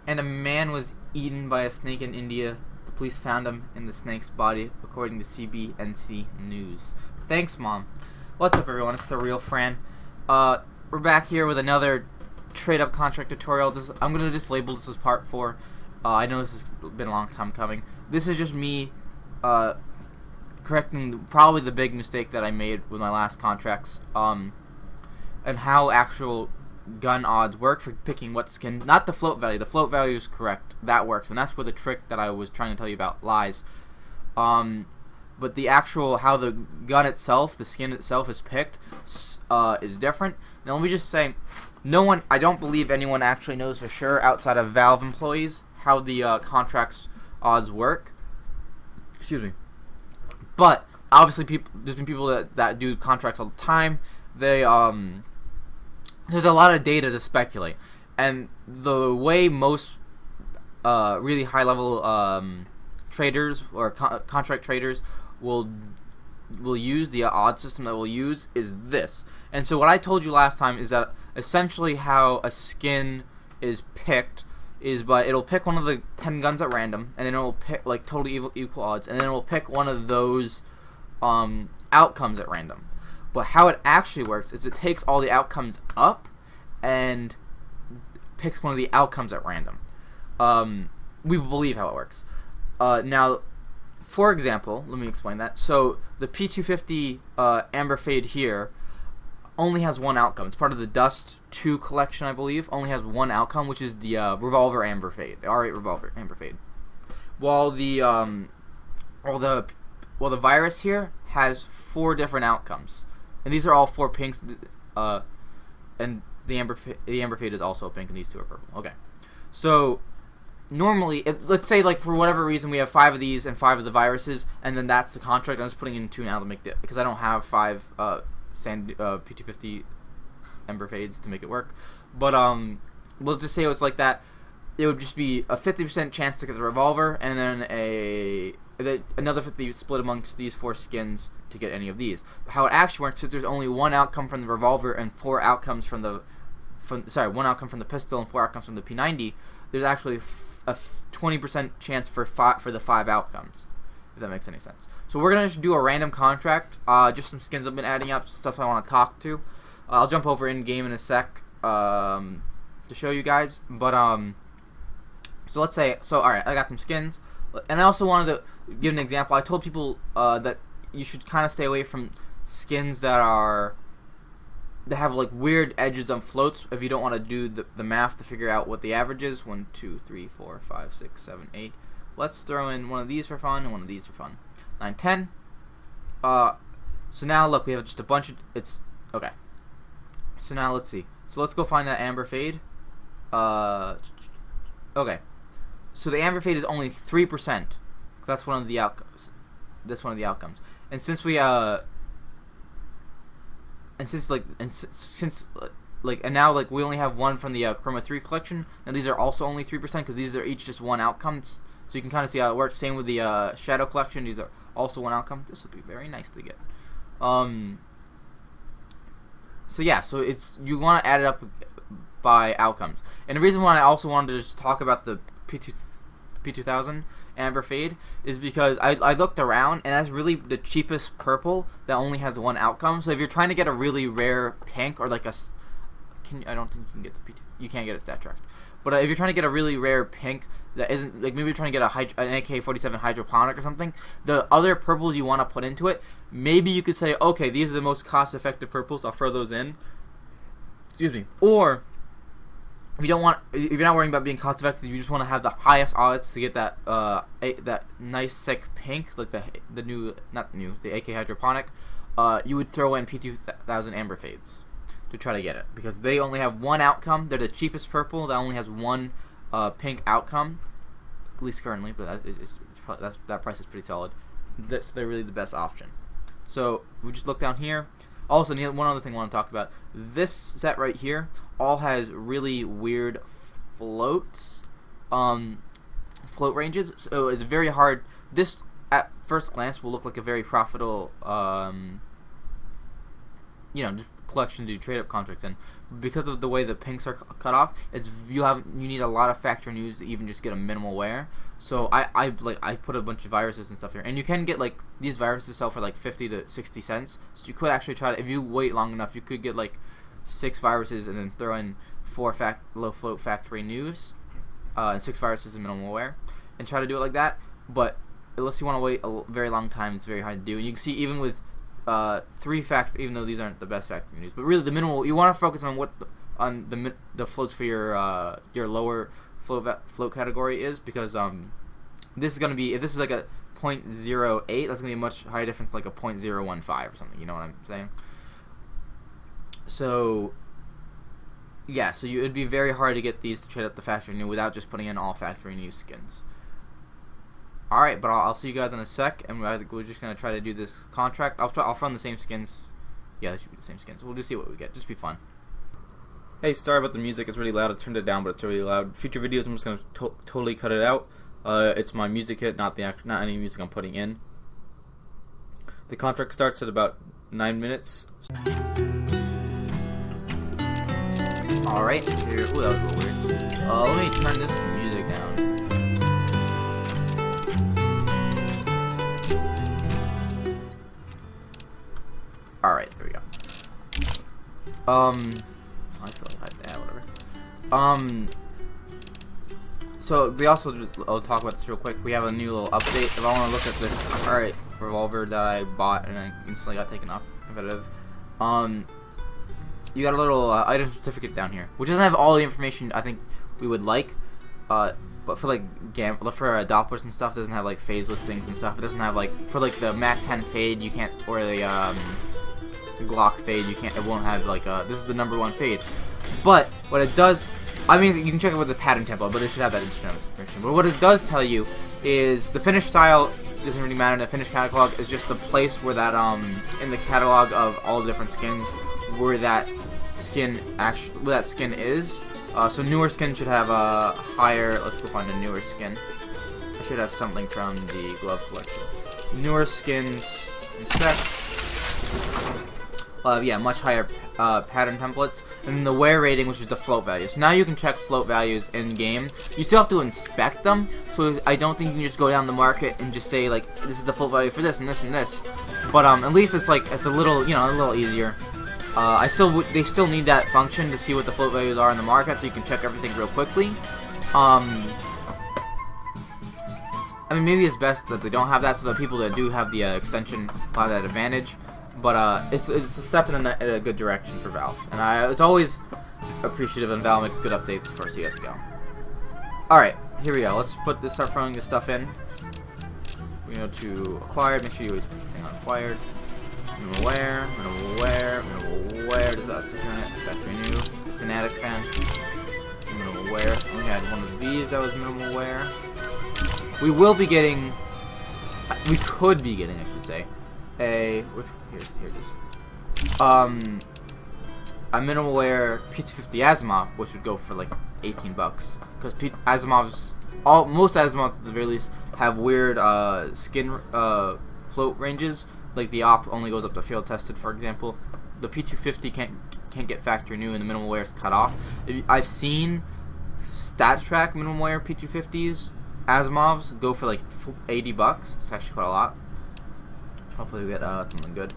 And a man was eaten by a snake in India. The police found him in the snake's body, according to CBNC News. Thanks, Mom. What's up, everyone? It's the real Fran. We're back here with another trade up contract tutorial. I'm gonna just label this as part 4. I know this has been a long time coming. This is just me correcting probably the big mistake that I made with my last contracts, and how actual gun odds work for picking what skin. Not the float value. The float value is correct. That works, and that's where the trick that I was trying to tell you about lies. But the actual how the gun itself, the skin itself is picked, is different. Now let me just say, no one, I don't believe anyone actually knows for sure outside of Valve employees how the contracts odds work. Excuse me. But obviously, there's been people that do contracts all the time. They there's a lot of data to speculate, and the way most really high level traders or contract traders will use the odds system that we'll use is this. And so what I told you last time is that essentially how a skin is picked is it'll pick one of the 10 guns at random, and then it'll pick like totally equal odds, and then it'll pick one of those outcomes at random. But how it actually works is it takes all the outcomes up and picks one of the outcomes at random. We believe how it works. Now, for example, let me explain that. So the P250 Amber Fade here only has one outcome. It's part of the Dust 2 collection, I believe. Only has one outcome, which is the Revolver Amber Fade, the R8 Revolver Amber Fade. While the Virus here has 4 different outcomes, and these are all 4 pinks. And the Amber Fade is also pink, and these 2 are purple. Okay, so normally, let's say like for whatever reason we have 5 of these and 5 of the viruses, and then that's the contract. I'm just putting in 2 now to make it, because I don't have 5 P250 Ember Fades to make it work. But we'll just say it was like that. It would just be a 50% chance to get the Revolver, and then another 50 split amongst these 4 skins to get any of these. But how it actually works, since there's only 1 outcome from the Revolver and 4 outcomes from the 1 outcome from the pistol and 4 outcomes from the P90, there's actually a 20% chance for the 5 outcomes, if that makes any sense. So we're gonna just do a random contract, just some skins I've been adding up, stuff I want to talk to. I'll jump over in game in a sec to show you guys. But so let's say, alright, I got some skins, and I also wanted to give an example. I told people that you should kind of stay away from skins that have like weird edges on floats if you don't want to do the math to figure out what the average is. 1, 2, 3, 4, 5, 6, 7, 8. Let's throw in one of these for fun and one of these for fun. 9, 10. So now look, we have just a bunch of okay. So now let's see. So let's go find that Amber Fade. Okay. So the Amber Fade is only 3%. That's one of the outcomes. That's one of the outcomes. And since we and now we only have 1 from the Chroma 3 collection. Now these are also only 3% because these are each just 1 outcome. So you can kind of see how it works. Same with the Shadow collection. These are also 1 outcome. This would be very nice to get. So yeah, so you want to add it up by outcomes. And the reason why I also wanted to just talk about the P2000 Amber Fade is because I looked around, and that's really the cheapest purple that only has 1 outcome. So if you're trying to get a really rare pink, or like I don't think you can get the P2, you can't get a stat tracked. But if you're trying to get a really rare pink that isn't, like maybe you're trying to get an AK-47 hydroponic or something, the other purples you want to put into it, maybe you could say, okay, these are the most cost-effective purples, I'll throw those in. Excuse me. Or if you're not worrying about being cost-effective, you just want to have the highest odds to get that that nice sick pink, like the AK hydroponic. You would throw in P2000 Amber Fades to try to get it, because they only have 1 outcome. They're the cheapest purple that only has 1 pink outcome, at least currently, but that price is pretty solid. They're really the best option. So we just look down here. Also, one other thing I want to talk about. This set right here all has really weird floats, float ranges. So it's very hard. This at first glance will look like a very profitable, just collection to do trade up contracts in. Because of the way the pinks are cut off, you need a lot of factory news to even just get a minimal wear. So I put a bunch of viruses and stuff here, and you can get like these viruses sell for like 50 to 60 cents. So you could actually try to, if you wait long enough, you could get like 6 viruses and then throw in 4 low float factory news, and 6 viruses and minimal wear, and try to do it like that. But unless you want to wait a very long time, it's very hard to do. And you can see even with 3 factory, even though these aren't the best factory news, but really the minimal, you want to focus on what the floats for your lower float category is, because this is gonna be, if this is like a 0.08, that's gonna be a much higher difference, like a 0.015 or something. You know what I'm saying? So yeah, so it'd be very hard to get these to trade up the factory new without just putting in all factory new skins. Alright, but I'll see you guys in a sec, and we're just going to try to do this contract. I'll run the same skins. Yeah, they should be the same skins. We'll just see what we get. Just be fun. Hey, sorry about the music. It's really loud. I turned it down, but it's really loud. Future videos, I'm just going to totally cut it out. It's my music hit, not any music I'm putting in. The contract starts at about 9 minutes. Alright, here. Ooh, that was a little weird. Let me turn this music down. Alright, here we go. I feel like whatever. So we also, I'll talk about this real quick. We have a new little update. If I want to look at this, alright, revolver that I bought and I instantly got taken off competitive. You got a little item certificate down here, which doesn't have all the information I think we would like. But for like for Dopplers and stuff, it doesn't have like phase listings and stuff. It doesn't have like, for like the Mac 10 fade, you can't, or the Glock fade, you can't. It won't have like this is the #1 fade. But what it does, I mean, you can check it with the pattern template, but it should have that information. But what it does tell you is the finish style doesn't really matter. The finish catalog is just the place where that in the catalog of all the different skins where that skin is. So newer skin should have a higher. Let's go find a newer skin. I should have something from the glove collection. Newer skins inspect. Yeah, much higher pattern templates, and then the wear rating, which is the float value. So now you can check float values in game. You still have to inspect them, so I don't think you can just go down the market and just say like, this is the float value for this and this and this. But at least it's like, it's a little, you know, a little easier. They still need that function to see what the float values are in the market, so you can check everything real quickly. I mean, maybe it's best that they don't have that, so that people that do have the extension will have that advantage. But it's a step in a good direction for Valve, and it's always appreciative when Valve makes good updates for CSGO. Alright, here we go. Let's start throwing this stuff in. We go to acquired. Make sure you always put everything on acquired. Minimal wear, minimal wear, minimal wear. Does that stick on it? Factory new. Fnatic fan. Minimal wear. We had one of these that was minimal wear. We will be getting. We could be getting, I should say. Here it is. A minimal wear P250 Asimov, which would go for like $18, because Asimov's most Asimovs at the very least have weird skin float ranges. Like the op only goes up to field tested, for example. The P250 can't get factory new, and the minimal wear is cut off. I've seen stat track minimal wear P250s Asimovs go for like $80. It's actually quite a lot. Hopefully we get something good.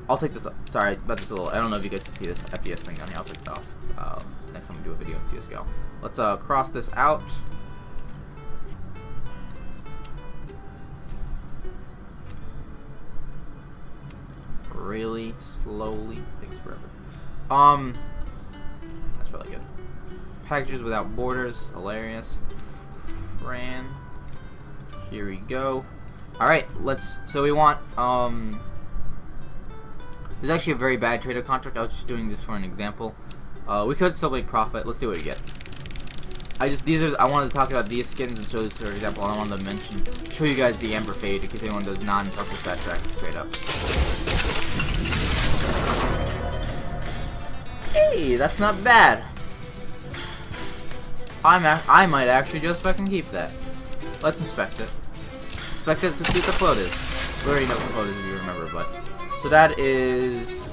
I'll take this up. Sorry about this little. I don't know if you guys can see this FPS thing on here. I'll take it off next time we do a video in CSGO. Let's cross this out. Really slowly. Takes forever. That's probably good. Packages without borders. Hilarious. Fran. Here we go. Alright, so we want, there's actually a very bad trader contract. I was just doing this for an example. We could still make profit. Let's see what we get. I wanted to talk about these skins and show this for example. I wanted to show you guys the Amber Fade in case anyone does non-purple stat track trade ups. Hey, that's not bad. I might actually just fucking keep that. Let's inspect it. Inspect it to see what the float is. We already know what the float is if you remember, but so that is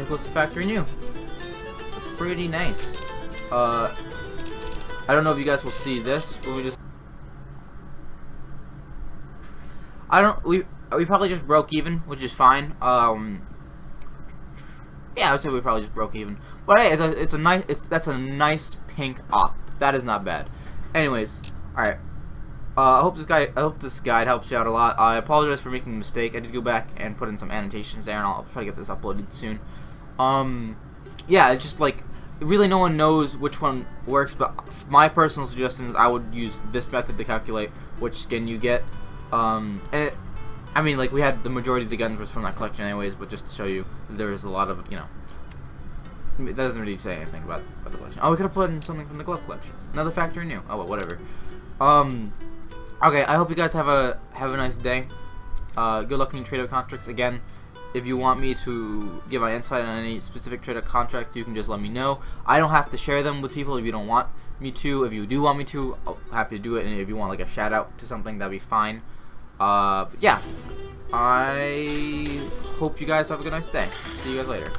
here close to factory new. It's pretty nice. I don't know if you guys will see this, but we probably just broke even, which is fine. Yeah, I would say we probably just broke even. But hey, that's a nice pink op. That is not bad. Anyways, all right. I hope this guide helps you out a lot. I apologize for making a mistake. I did go back and put in some annotations there, and I'll try to get this uploaded soon. Yeah, it's just like really no one knows which one works, but my personal suggestion is I would use this method to calculate which skin you get. I mean, like, we had the majority of the guns was from that collection anyways, but just to show you, there's a lot of, you know, it doesn't really say anything about the collection. Oh, we could have put in something from the glove collection. Another factory new. Oh, well, whatever. Okay, I hope you guys have a nice day. Good luck in your trade-up contracts. Again, if you want me to give my insight on any specific trade-up contract, you can just let me know. I don't have to share them with people if you don't want me to. If you do want me to, I'm happy to do it. And if you want, like, a shout-out to something, that'd be fine. But yeah, I hope you guys have a good nice day. See you guys later.